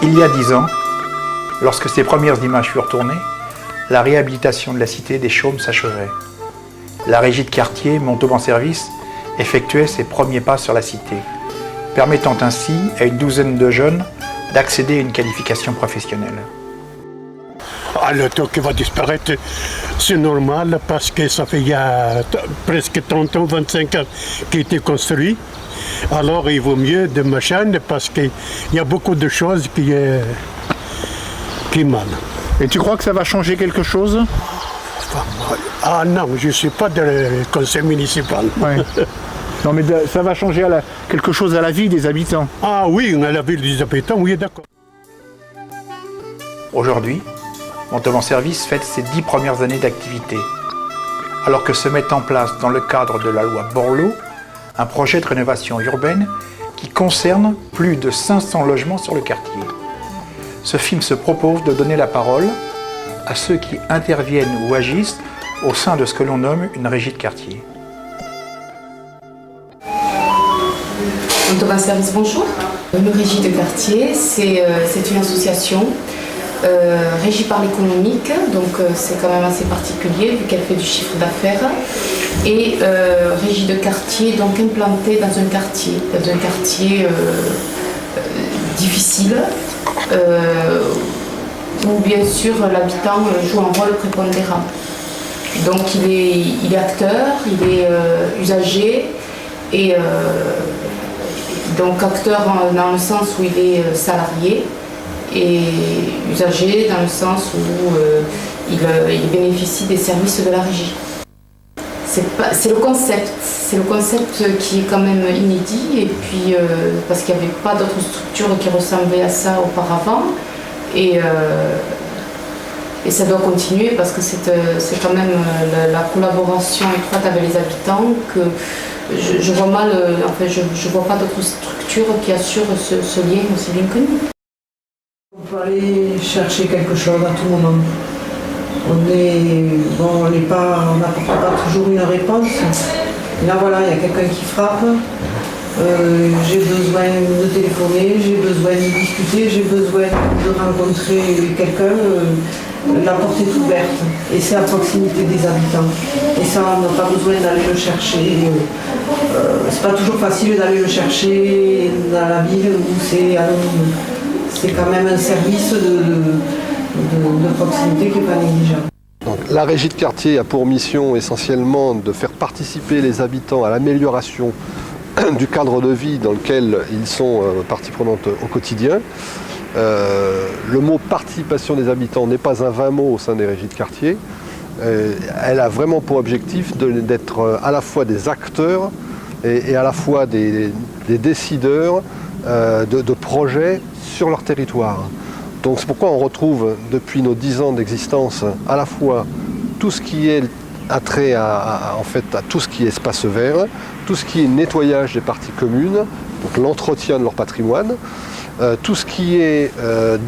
Il y a 10 ans, lorsque ces premières images furent tournées, la réhabilitation de la cité des Chaumes s'achevait. La régie de quartier Montauban-Service effectuait ses premiers pas sur la cité, permettant ainsi à une douzaine de jeunes d'accéder à une qualification professionnelle. Le taux qui va disparaître, c'est normal parce que ça fait il y a presque 30 ans, 25 ans qu'il a été construit. Alors il vaut mieux de machin parce qu'il y a beaucoup de choses qui mal. Et tu crois que ça va changer quelque chose? Ah non, je ne suis pas dans le conseil municipal. Ouais. Non mais ça va changer quelque chose à la vie des habitants. Ah oui, à la vie des habitants, oui d'accord. Aujourd'hui, Montauban-Service fête ses 10 premières années d'activité, alors que se met en place dans le cadre de la loi Borloo un projet de rénovation urbaine qui concerne plus de 500 logements sur le quartier. Ce film se propose de donner la parole à ceux qui interviennent ou agissent au sein de ce que l'on nomme une régie de quartier. Montauban-Service, bonjour. Une régie de quartier, c'est une association régie par l'économique, donc c'est quand même assez particulier vu qu'elle fait du chiffre d'affaires. Et régie de quartier, donc implantée dans un quartier difficile, où bien sûr l'habitant joue un rôle prépondérant. Donc il est acteur, il est usager, et donc acteur dans le sens où il est salarié, et usager dans le sens où il bénéficie des services de la régie. C'est le concept qui est quand même inédit, et puis parce qu'il n'y avait pas d'autres structures qui ressemblaient à ça auparavant, et ça doit continuer parce que c'est quand même la collaboration étroite avec les habitants que je vois mal, je vois pas d'autres structures qui assurent ce lien aussi bien que nous. On peut aller chercher quelque chose à tout moment. On n'apporte pas toujours une réponse. Là voilà, il y a quelqu'un qui frappe. J'ai besoin de téléphoner, j'ai besoin de discuter, j'ai besoin de rencontrer quelqu'un. La porte est ouverte et c'est à proximité des habitants. Et ça, on n'a pas besoin d'aller le chercher. C'est pas toujours facile d'aller le chercher dans la ville où c'est anonyme. C'est quand même un service de proximité qui n'est pas négligeable. Donc, la régie de quartier a pour mission essentiellement de faire participer les habitants à l'amélioration du cadre de vie dans lequel ils sont partie prenante au quotidien. Le mot participation des habitants n'est pas un vain mot au sein des régies de quartier. Elle a vraiment pour objectif d'être à la fois des acteurs et à la fois des décideurs de projets sur leur territoire. Donc c'est pourquoi on retrouve depuis nos 10 ans d'existence à la fois tout ce qui est attrait à tout ce qui est espace vert, tout ce qui est nettoyage des parties communes, donc l'entretien de leur patrimoine, tout ce qui est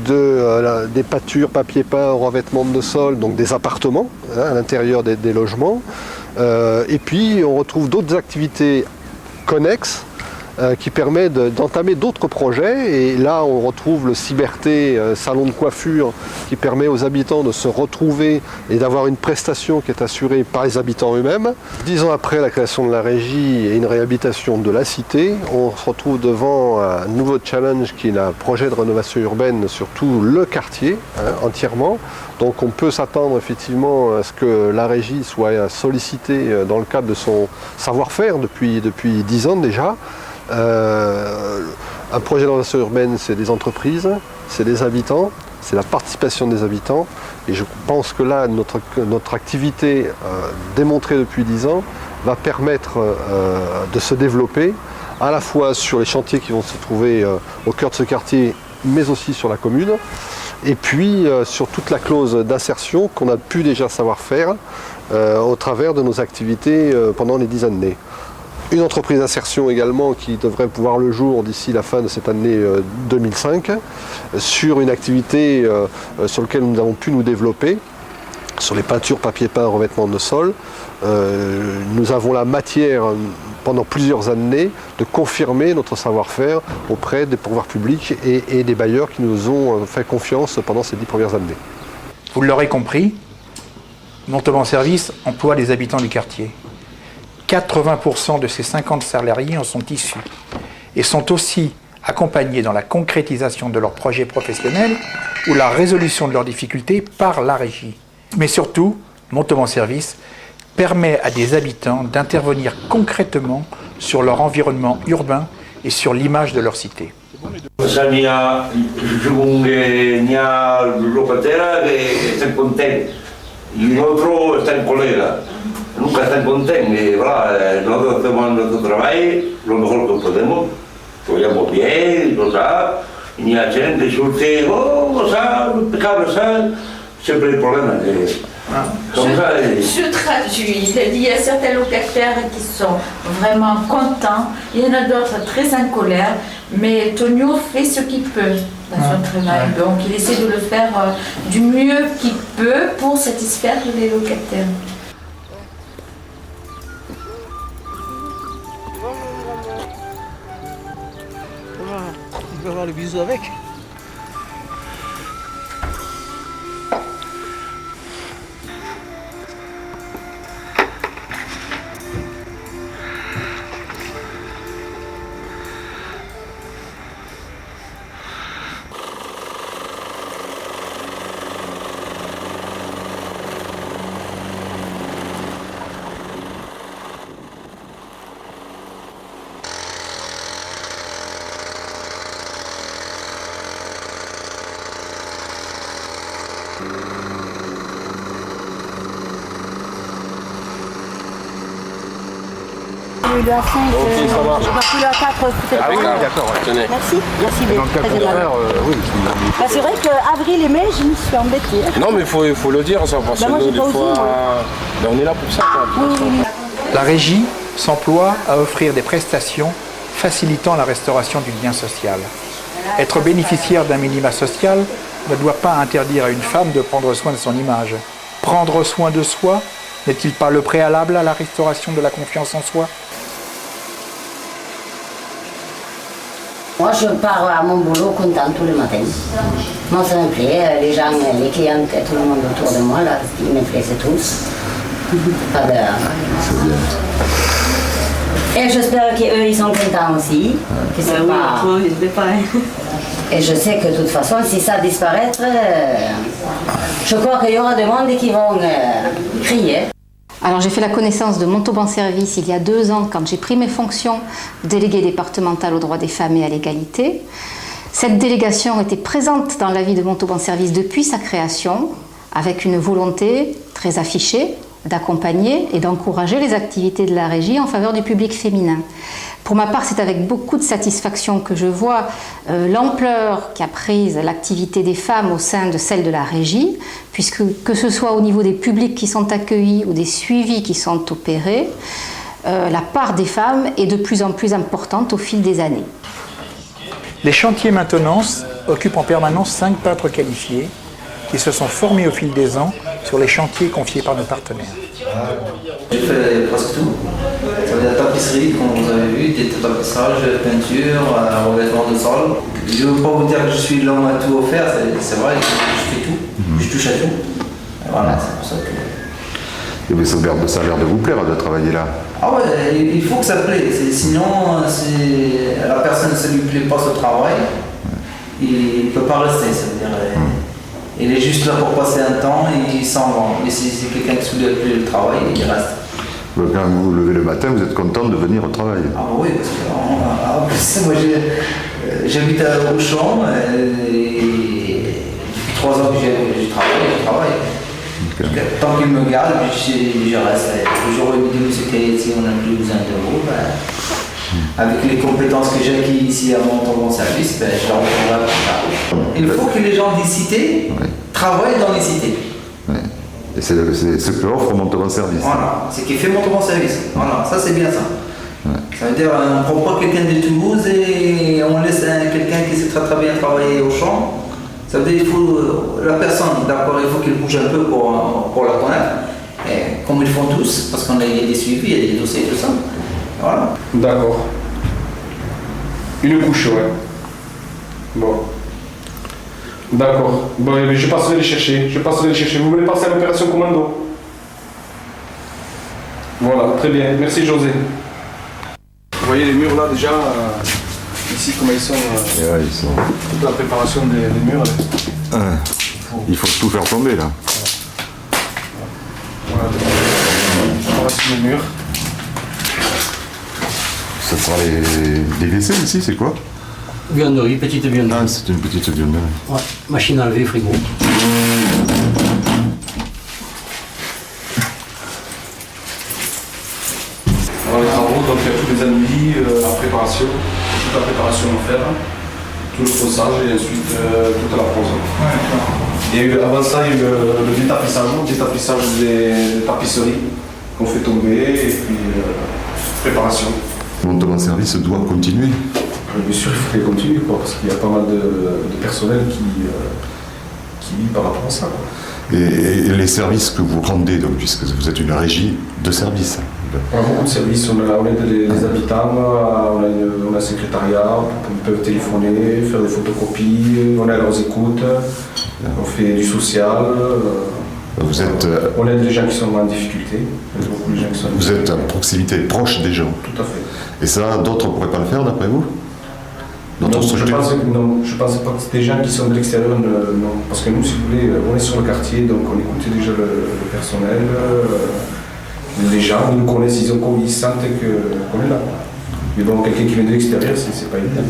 des pâtures, papier peint, revêtement de sol, donc des appartements à l'intérieur des logements. Et puis on retrouve d'autres activités connexes qui permet d'entamer d'autres projets. Et là, on retrouve le Cyberté, salon de coiffure, qui permet aux habitants de se retrouver et d'avoir une prestation qui est assurée par les habitants eux-mêmes. 10 ans après la création de la régie et une réhabilitation de la cité, on se retrouve devant un nouveau challenge qui est le projet de rénovation urbaine sur tout le quartier, entièrement. Donc on peut s'attendre effectivement à ce que la régie soit sollicitée dans le cadre de son savoir-faire depuis 10 ans déjà. Un projet de rénovation urbaine, c'est des entreprises, c'est des habitants, c'est la participation des habitants. Et je pense que là, notre activité démontrée depuis 10 ans va permettre de se développer, à la fois sur les chantiers qui vont se trouver au cœur de ce quartier, mais aussi sur la commune. Et puis sur toute la clause d'insertion qu'on a pu déjà savoir faire au travers de nos activités pendant les 10 années. Une entreprise d'insertion également qui devrait voir le jour d'ici la fin de cette année 2005 sur une activité sur laquelle nous avons pu nous développer, sur les peintures, papier peint, revêtement de sol. Nous avons la matière pendant plusieurs années de confirmer notre savoir-faire auprès des pouvoirs publics et des bailleurs qui nous ont fait confiance pendant ces 10 premières années. Vous l'aurez compris, Montauban Service emploie les habitants du quartier. 80% de ces 50 salariés en sont issus et sont aussi accompagnés dans la concrétisation de leurs projets professionnels ou la résolution de leurs difficultés par la régie. Mais surtout, Montauban Service permet à des habitants d'intervenir concrètement sur leur environnement urbain et sur l'image de leur cité. N'hi ha locataires qui estan contents i nosaltres estem col·legas. Nunca estem contents y voilà, nosotros hacemos nuestro trabajo lo mejor que podemos, trabajamos bien, lo sabes, y ni hay gente que surge, lo sabes, impecable, ¿sabes? Siempre hay problemas. Je traduis. Il a dit il y a certains locataires qui sont vraiment contents, il y en a d'autres très en colère, mais Tonio fait ce qu'il peut dans son travail. Donc il essaie de le faire du mieux qu'il peut pour satisfaire les locataires. Il peut avoir le bisou avec. Le A5, ça marche. j'ai pas pris le A4 peut-être. Ah oui, d'accord, ouais. Tenez. Merci, merci Dans le cas très aimable. contraire, oui. Bah, c'est vrai qu'avril et mai, je me suis embêtée. Non mais il faut le dire ça, parce Bah, moi, que j'ai des pas osé, fois, moi. on est là pour ça. Quoi. La régie s'emploie à offrir des prestations facilitant la restauration du lien social. Être bénéficiaire d'un minima social ne doit pas interdire à une femme de prendre soin de son image. Prendre soin de soi n'est-il pas le préalable à la restauration de la confiance en soi ? Moi, je pars à mon boulot content tous les matins. Moi, ça me plaît. Les gens, les clients, tout le monde autour de moi, là, ils me plaisent tous. Pas de... Et j'espère qu'eux, ils sont contents aussi. Que c'est pas... Et je sais que de toute façon, si ça disparaît, je crois qu'il y aura des monde qui vont crier. Alors j'ai fait la connaissance de Montauban Service il y a 2 ans quand j'ai pris mes fonctions déléguée départementale aux droits des femmes et à l'égalité. Cette délégation était présente dans la vie de Montauban Service depuis sa création, avec une volonté très affichée d'accompagner et d'encourager les activités de la régie en faveur du public féminin. Pour ma part, c'est avec beaucoup de satisfaction que je vois l'ampleur qu'a prise l'activité des femmes au sein de celle de la régie, puisque que ce soit au niveau des publics qui sont accueillis ou des suivis qui sont opérés, la part des femmes est de plus en plus importante au fil des années. Les chantiers maintenance occupent en permanence 5 peintres qualifiés qui se sont formés au fil des ans sur les chantiers confiés par nos partenaires. J'ai fait presque tout. Ça veut dire tapisserie, comme vous avez vu, des tapissages, peinture, revêtement de sol. Je ne veux pas vous dire que je suis l'homme à tout faire, c'est vrai, je fais tout, je touche à tout. Et voilà, c'est pour ça que... Et ça a l'air de vous plaire de travailler là. Ah ouais, il faut que ça plaît, sinon la personne ne lui plaît pas ce travail, il ne peut pas rester, ça veut dire... Il est juste là pour passer un temps et il s'en va. Mais si c'est quelqu'un qui ne lui plaît le travail, il reste. Quand vous vous levez le matin, vous êtes content de venir au travail. Ah oui, parce que moi j'habite à Auchan et depuis 3 ans que je travaille. Okay. Tant qu'il me garde, je reste. Toujours me dit que si on n'a plus besoin de vous, avec les compétences que j'ai acquises ici à Montauban Service, je leur retournerai plus tard. Il faut que les gens des cités travaillent dans les cités. Ouais. Et c'est ce que offre Montauban Service. Voilà, c'est ce qui fait Montauban Service. Voilà, ça c'est bien ça. Ouais. Ça veut dire on ne prend pas quelqu'un de Toulouse et on laisse quelqu'un qui sait très bien travailler au champ. Ça veut dire qu'il faut la personne, d'accord, il faut qu'il bouge un peu pour la connaître. Et comme ils font tous, parce qu'on a des suivis, il y a des dossiers, tout ça. Voilà. D'accord. Une couche, ouais. Bon. D'accord. Bon, je passerai les chercher. Vous voulez passer à l'opération commando? Voilà, très bien. Merci José. Vous voyez les murs là déjà, ici comment ils sont, toute la préparation des murs. Il faut tout faire tomber là. Voilà, les murs. Ça sera les WC ici, c'est quoi? Buanderie, petite buanderie. Ah, c'est une petite buanderie. Ouais, machine à laver, frigo. Alors les travaux, donc il y a tous les anomalies, la préparation, toute la préparation à faire, tout le brossage et ensuite toute la pose. Il y a eu, avant ça, il y a eu le détapissage des tapisseries qu'on fait tomber et puis préparation. Le montement service doit continuer. Bien sûr, il faut qu'elle continue parce qu'il y a pas mal de personnel qui vit par rapport à ça. Et les services que vous rendez, donc, puisque vous êtes une régie de services. On a beaucoup de services, on aide les habitants, on a un secrétariat, ils peuvent téléphoner, faire des photocopies, on aide leurs écoutes, on fait du social, on aide les gens qui sont en difficulté. Vous êtes à proximité, proche des gens. Tout à fait. Et ça, d'autres ne pourraient pas le faire d'après vous? Non, je pense pas que c'est des gens qui sont de l'extérieur, non. Parce que nous, si vous voulez, on est sur le quartier, donc on écoute déjà le personnel. Les gens nous connaissent, ils sentent qu'on est là. Mais bon, quelqu'un qui vient de l'extérieur, c'est pas évident.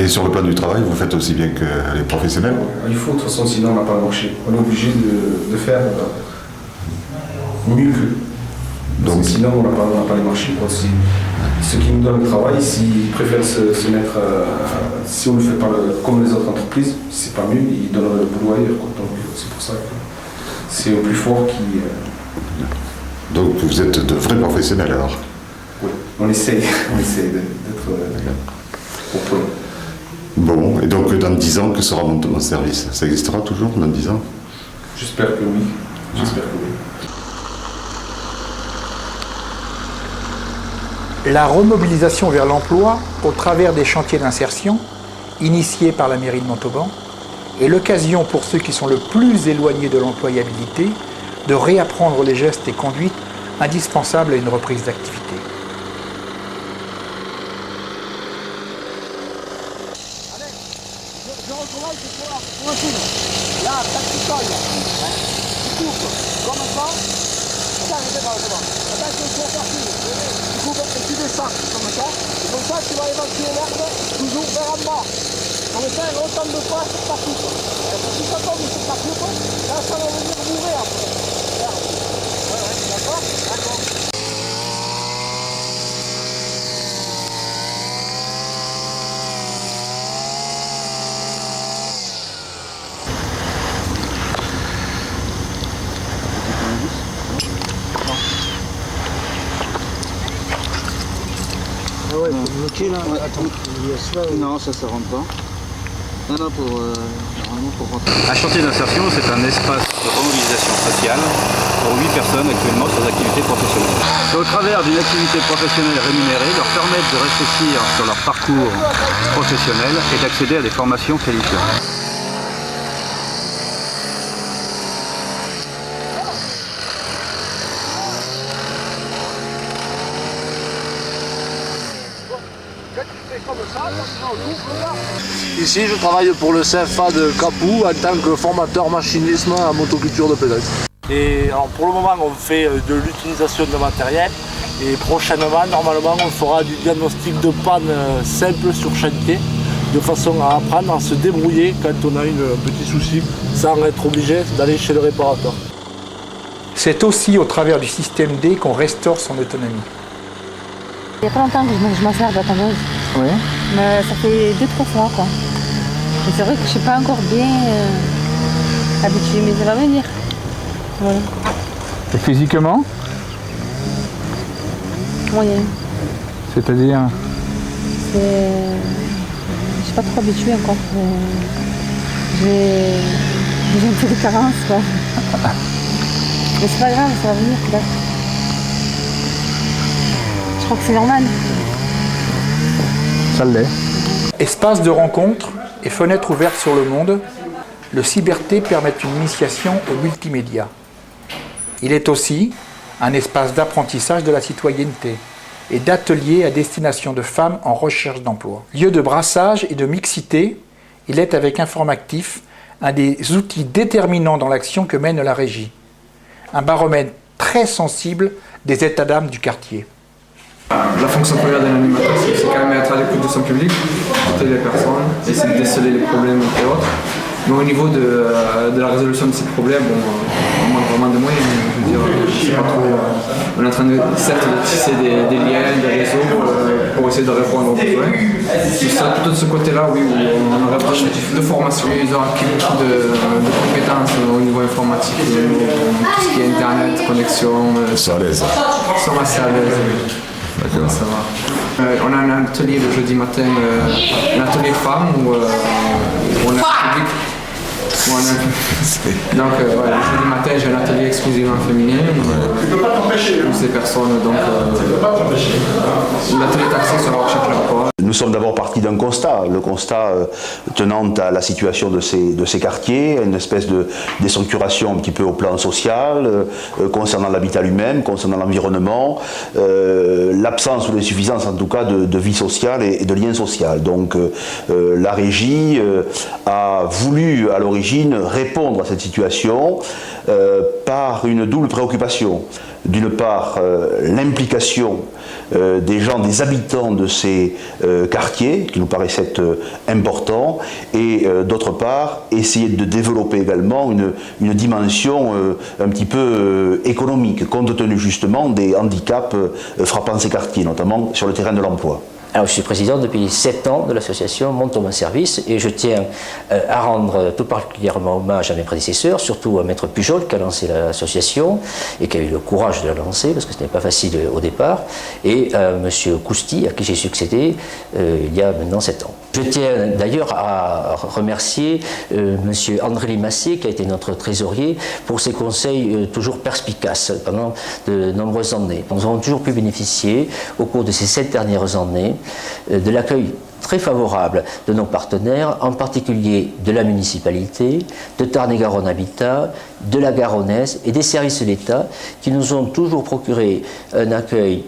Et sur le plan du travail, vous faites aussi bien que les professionnels? Il faut, de toute façon, sinon on n'a pas le marché. On est obligé de faire mieux qu'eux. Donc sinon on n'a pas les marchés. Ceux qui nous donnent le travail, s'ils préfèrent se mettre, si on ne le fait pas comme les autres entreprises, c'est pas mieux, ils donneraient le boulot ailleurs. Donc c'est pour ça que c'est au plus fort qui... Donc vous êtes de vrais professionnels alors? Oui, on essaye d'être au point. Bon, et donc dans 10 ans, que sera mon service? Ça existera toujours dans 10 ans? J'espère que oui. J'espère que oui. La remobilisation vers l'emploi au travers des chantiers d'insertion, initiés par la mairie de Montauban, est l'occasion pour ceux qui sont le plus éloignés de l'employabilité de réapprendre les gestes et conduites indispensables à une reprise d'activité. Je recommande ce soir, pour un film. Là, ça tu colles. Tu coupes comme ça. Ça, c'est pas c'est bon. Attention, tu vas faire film. Tu coupes et tu descends comme ça. Et comme ça, tu vas évacuer l'herbe toujours vers en bas. Comme ça, elle retombe pas sur ta coupe. Et si ça tombe sur ta coupe, là, ça va venir mourir après. L'herbe. Ouais, d'accord? D'accord. Ah ouais, pour bloquer là, attends, il y a cela. Non, ça rentre pas. Non, normalement pour rentrer. Un chantier d'insertion, c'est un espace de remobilisation sociale pour 8 personnes actuellement sur des activités professionnelles. C'est au travers d'une activité professionnelle rémunérée, leur permettre de réfléchir sur leur parcours professionnel et d'accéder à des formations qualifiantes. Ici, je travaille pour le CFA de Capoue en tant que formateur machinisme à motoculture de pédale. Et alors pour le moment, on fait de l'utilisation de matériel et prochainement, normalement, on fera du diagnostic de panne simple sur chantier de façon à apprendre à se débrouiller quand on a un petit souci sans être obligé d'aller chez le réparateur. C'est aussi au travers du système D qu'on restaure son autonomie. Il n'y a pas longtemps que je m'en sers de la tondeuse. Oui. Mais ça fait 2-3 fois quoi. Et c'est vrai que je ne suis pas encore bien habituée, mais ça va venir. Voilà. Et physiquement? Moyen. C'est-à-dire? Je ne suis pas trop habituée encore. J'ai un peu de carence quoi. Mais c'est pas grave, ça va venir peut-être. Je crois que c'est normal. Ça l'est. Espace de rencontre et fenêtre ouverte sur le monde, le Cyberté permet une initiation au multimédia. Il est aussi un espace d'apprentissage de la citoyenneté et d'ateliers à destination de femmes en recherche d'emploi. Lieu de brassage et de mixité, il est avec Informactif un des outils déterminants dans l'action que mène la régie. Un baromètre très sensible des états d'âme du quartier. La fonction première d'un animateur, c'est quand même être à l'écoute de son public, écouter les personnes, essayer de déceler les problèmes et autres. Mais au niveau de la résolution de ces problèmes, on manque vraiment de moyens. Je veux dire, c'est pas trop, on est en train de, certes, de tisser des liens, des réseaux pour essayer de répondre aux besoins. C'est ça, plutôt de ce côté-là, oui, où on aurait besoin de formation. Ils ont acquis beaucoup de compétences au niveau informatique, tout ce qui est internet, connexion. Ils sont à l'aise. Ils sont assez à l'aise. D'accord. Ça va. On a un atelier le jeudi matin, un atelier femmes où on a un public. Donc le jeudi matin j'ai un atelier exclusivement féminin où ces personnes donc l'atelier est axé sur la recherche d'emploi. Nous sommes d'abord partis d'un constat, le constat tenant à la situation de ces quartiers, une espèce de déstructuration un petit peu au plan social, concernant l'habitat lui-même, concernant l'environnement, l'absence ou l'insuffisance en tout cas de vie sociale et de lien social. Donc la régie a voulu à l'origine répondre à cette situation par une double préoccupation. D'une part, l'implication des gens, des habitants de ces quartiers, qui nous paraissait important, et d'autre part, essayer de développer également une dimension un petit peu économique, compte tenu justement des handicaps frappant ces quartiers, notamment sur le terrain de l'emploi. Alors, je suis président depuis 7 ans de l'association Montauban Service et je tiens à rendre tout particulièrement hommage à mes prédécesseurs, surtout à Maître Pujol qui a lancé l'association et qui a eu le courage de la lancer parce que ce n'est pas facile au départ, et à M. Cousti à qui j'ai succédé il y a maintenant 7 ans. Je tiens d'ailleurs à remercier M. André Limassé qui a été notre trésorier pour ses conseils toujours perspicaces pendant de nombreuses années. Nous avons toujours pu bénéficier au cours de ces 7 dernières années de l'accueil très favorable de nos partenaires, en particulier de la municipalité, de Tarn-et-Garonne Habitat, de la Garonnaise et des services de l'État qui nous ont toujours procuré un accueil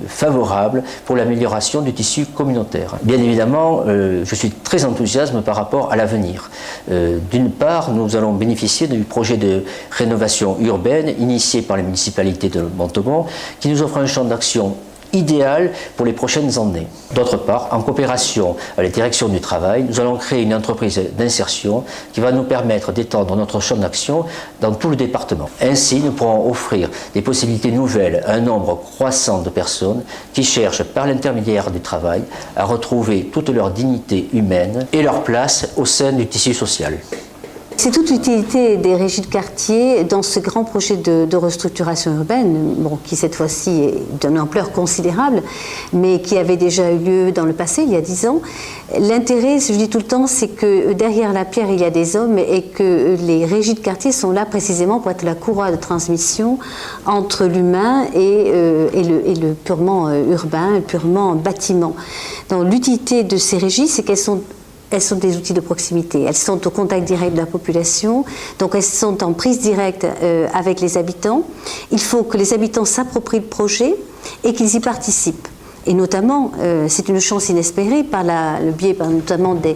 favorable pour l'amélioration du tissu communautaire. Bien évidemment, je suis très enthousiaste par rapport à l'avenir. D'une part, nous allons bénéficier du projet de rénovation urbaine initié par les municipalités de Montauban qui nous offre un champ d'action idéal pour les prochaines années. D'autre part, en coopération avec la direction du travail, nous allons créer une entreprise d'insertion qui va nous permettre d'étendre notre champ d'action dans tout le département. Ainsi, nous pourrons offrir des possibilités nouvelles à un nombre croissant de personnes qui cherchent par l'intermédiaire du travail à retrouver toute leur dignité humaine et leur place au sein du tissu social. C'est toute l'utilité des régies de quartier dans ce grand projet de restructuration urbaine, qui cette fois-ci est d'une ampleur considérable, mais qui avait déjà eu lieu dans le passé, il y a 10 ans. L'intérêt, je dis tout le temps, c'est que derrière la pierre, il y a des hommes et que les régies de quartier sont là précisément pour être la courroie de transmission entre l'humain et le purement urbain, le purement bâtiment. Donc l'utilité de ces régies, c'est qu'elles sont des outils de proximité. Elles sont au contact direct de la population, donc elles sont en prise directe avec les habitants. Il faut que les habitants s'approprient le projet et qu'ils y participent. Et notamment, c'est une chance inespérée par le biais notamment de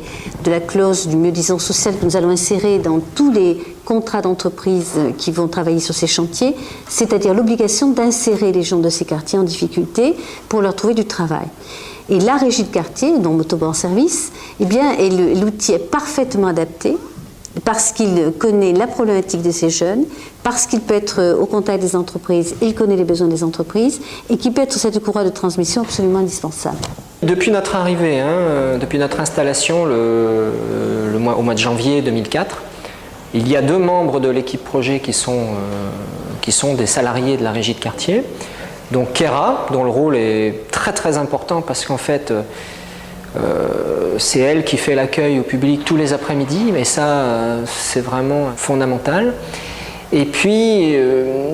la clause du mieux-disant social que nous allons insérer dans tous les contrats d'entreprise qui vont travailler sur ces chantiers, c'est-à-dire l'obligation d'insérer les gens de ces quartiers en difficulté pour leur trouver du travail. Et la régie de quartier, dont Montauban Service, eh bien, l'outil est parfaitement adapté parce qu'il connaît la problématique de ces jeunes, parce qu'il peut être au contact des entreprises, il connaît les besoins des entreprises et qui peut être cette courroie de transmission absolument indispensable. Depuis notre arrivée, depuis notre installation au mois de janvier 2004, il y a 2 membres de l'équipe projet qui sont des salariés de la régie de quartier. Donc Kéra, dont le rôle est très très important parce qu'en fait c'est elle qui fait l'accueil au public tous les après-midi, mais ça c'est vraiment fondamental. Et puis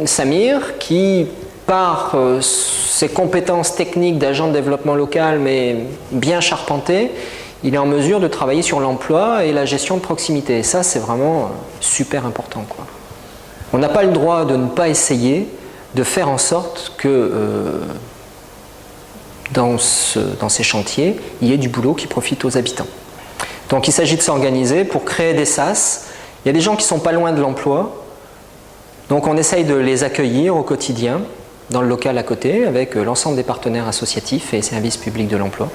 Samir qui par ses compétences techniques d'agent de développement local, mais bien charpenté, il est en mesure de travailler sur l'emploi et la gestion de proximité. Et ça, c'est vraiment super important, quoi. On n'a pas le droit de ne pas essayer de faire en sorte que dans ces chantiers, il y ait du boulot qui profite aux habitants. Donc il s'agit de s'organiser pour créer des sas. Il y a des gens qui ne sont pas loin de l'emploi, donc on essaye de les accueillir au quotidien, dans le local à côté, avec l'ensemble des partenaires associatifs et services publics de l'emploi.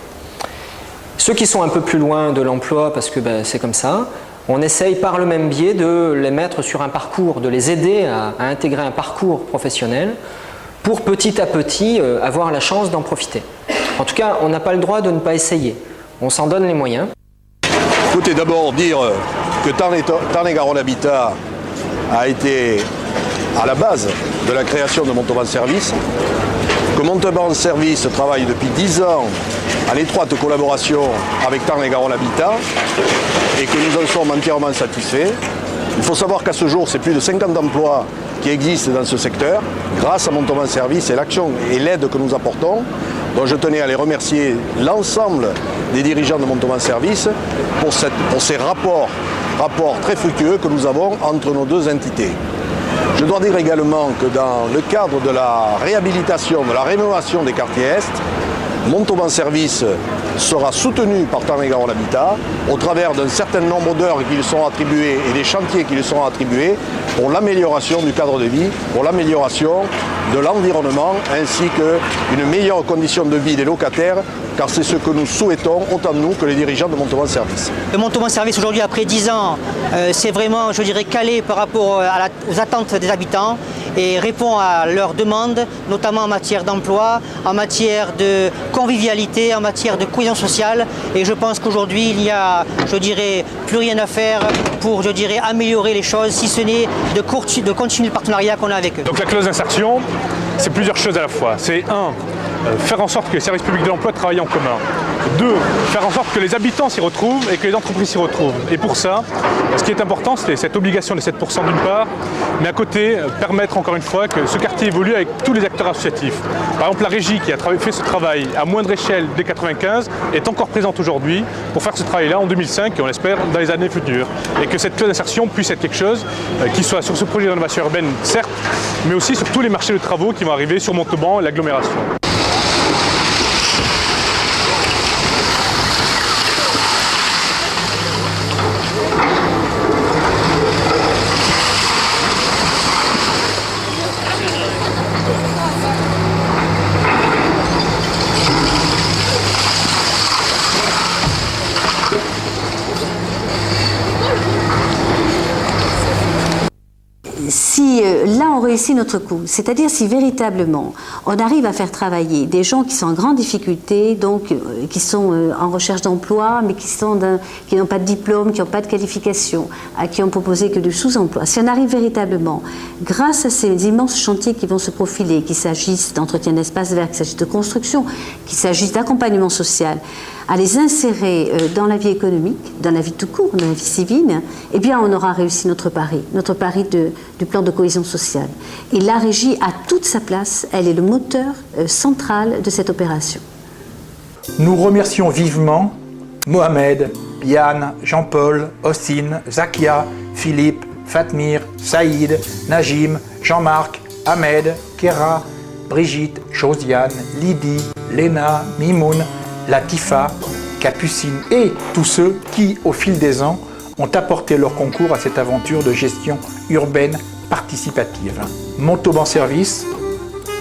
Ceux qui sont un peu plus loin de l'emploi, parce que c'est comme ça, on essaye par le même biais de les mettre sur un parcours, de les aider à intégrer un parcours professionnel pour petit à petit avoir la chance d'en profiter. En tout cas, on n'a pas le droit de ne pas essayer. On s'en donne les moyens. Écoutez, d'abord dire que Tarn-et-Garonne Habitat a été à la base de la création de Montauban Service, que Montauban Service travaille depuis 10 ans en étroite collaboration avec Tarn-et-Garonne Habitat et que nous en sommes entièrement satisfaits. Il faut savoir qu'à ce jour, c'est plus de 50 emplois qui existent dans ce secteur grâce à Montauban Service et l'action et l'aide que nous apportons. Donc je tenais à les remercier l'ensemble des dirigeants de Montauban Service pour ces rapports très fructueux que nous avons entre nos deux entités. Je dois dire également que dans le cadre de la réhabilitation, de la rénovation des quartiers Est, Montauban Service sera soutenu par Tarn-et-Garonne Habitat au travers d'un certain nombre d'heures qui lui sont attribuées et des chantiers qui lui sont attribués pour l'amélioration du cadre de vie, pour l'amélioration de l'environnement ainsi qu'une meilleure condition de vie des locataires, car c'est ce que nous souhaitons, autant nous que les dirigeants de Montauban Service. Le Montauban Service aujourd'hui, après 10 ans, c'est vraiment, je dirais, calé par rapport aux attentes des habitants et répond à leurs demandes, notamment en matière d'emploi, en matière de convivialité, en matière de cohésion sociale. Et je pense qu'aujourd'hui, il n'y a, je dirais, plus rien à faire pour, je dirais, améliorer les choses, si ce n'est de continuer le partenariat qu'on a avec eux. Donc la clause d'insertion, c'est plusieurs choses à la fois. C'est faire en sorte que les services publics de l'emploi travaillent en commun. 2, faire en sorte que les habitants s'y retrouvent et que les entreprises s'y retrouvent. Et pour ça, ce qui est important, c'est cette obligation de 7% d'une part, mais à côté, permettre encore une fois que ce quartier évolue avec tous les acteurs associatifs. Par exemple, la régie qui a fait ce travail à moindre échelle dès 1995 est encore présente aujourd'hui pour faire ce travail-là en 2005 et on l'espère dans les années futures. Et que cette clause d'insertion puisse être quelque chose qui soit sur ce projet de rénovation urbaine, certes, mais aussi sur tous les marchés de travaux qui vont arriver sur Montauban et l'agglomération. Si là on réussit notre coup, c'est-à-dire si véritablement on arrive à faire travailler des gens qui sont en grande difficulté, donc qui sont en recherche d'emploi, mais qui n'ont pas de diplôme, qui n'ont pas de qualification, à qui on proposait que du sous-emploi, si on arrive véritablement, grâce à ces immenses chantiers qui vont se profiler, qu'il s'agisse d'entretien d'espaces verts, qu'il s'agisse de construction, qu'il s'agisse d'accompagnement social, à les insérer dans la vie économique, dans la vie tout court, dans la vie civile, eh bien on aura réussi notre pari du plan de cohésion sociale. Et la régie a toute sa place, elle est le moteur central de cette opération. Nous remercions vivement Mohamed, Yann, Jean-Paul, Ossine, Zakia, Philippe, Fatmir, Saïd, Najim, Jean-Marc, Ahmed, Kéra, Brigitte, Josiane, Lydie, Léna, Mimoun, Latifa, Capucine et tous ceux qui, au fil des ans, ont apporté leur concours à cette aventure de gestion urbaine participative. Montauban Service,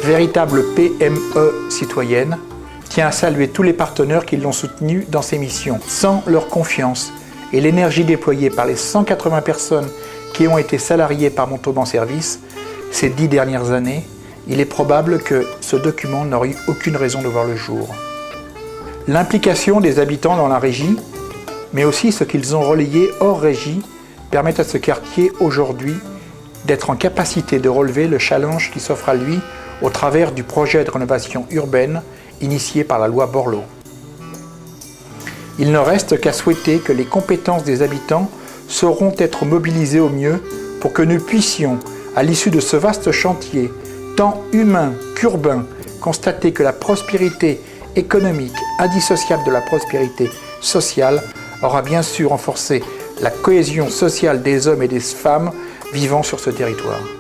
véritable PME citoyenne, tient à saluer tous les partenaires qui l'ont soutenu dans ses missions. Sans leur confiance et l'énergie déployée par les 180 personnes qui ont été salariées par Montauban Service ces 10 dernières années, il est probable que ce document n'aurait eu aucune raison de voir le jour. L'implication des habitants dans la régie, mais aussi ce qu'ils ont relayé hors régie, permettent à ce quartier aujourd'hui d'être en capacité de relever le challenge qui s'offre à lui au travers du projet de rénovation urbaine initié par la loi Borloo. Il ne reste qu'à souhaiter que les compétences des habitants sauront être mobilisées au mieux pour que nous puissions, à l'issue de ce vaste chantier, tant humain qu'urbain, constater que la prospérité économique, indissociable de la prospérité sociale, aura bien sûr renforcé la cohésion sociale des hommes et des femmes vivant sur ce territoire.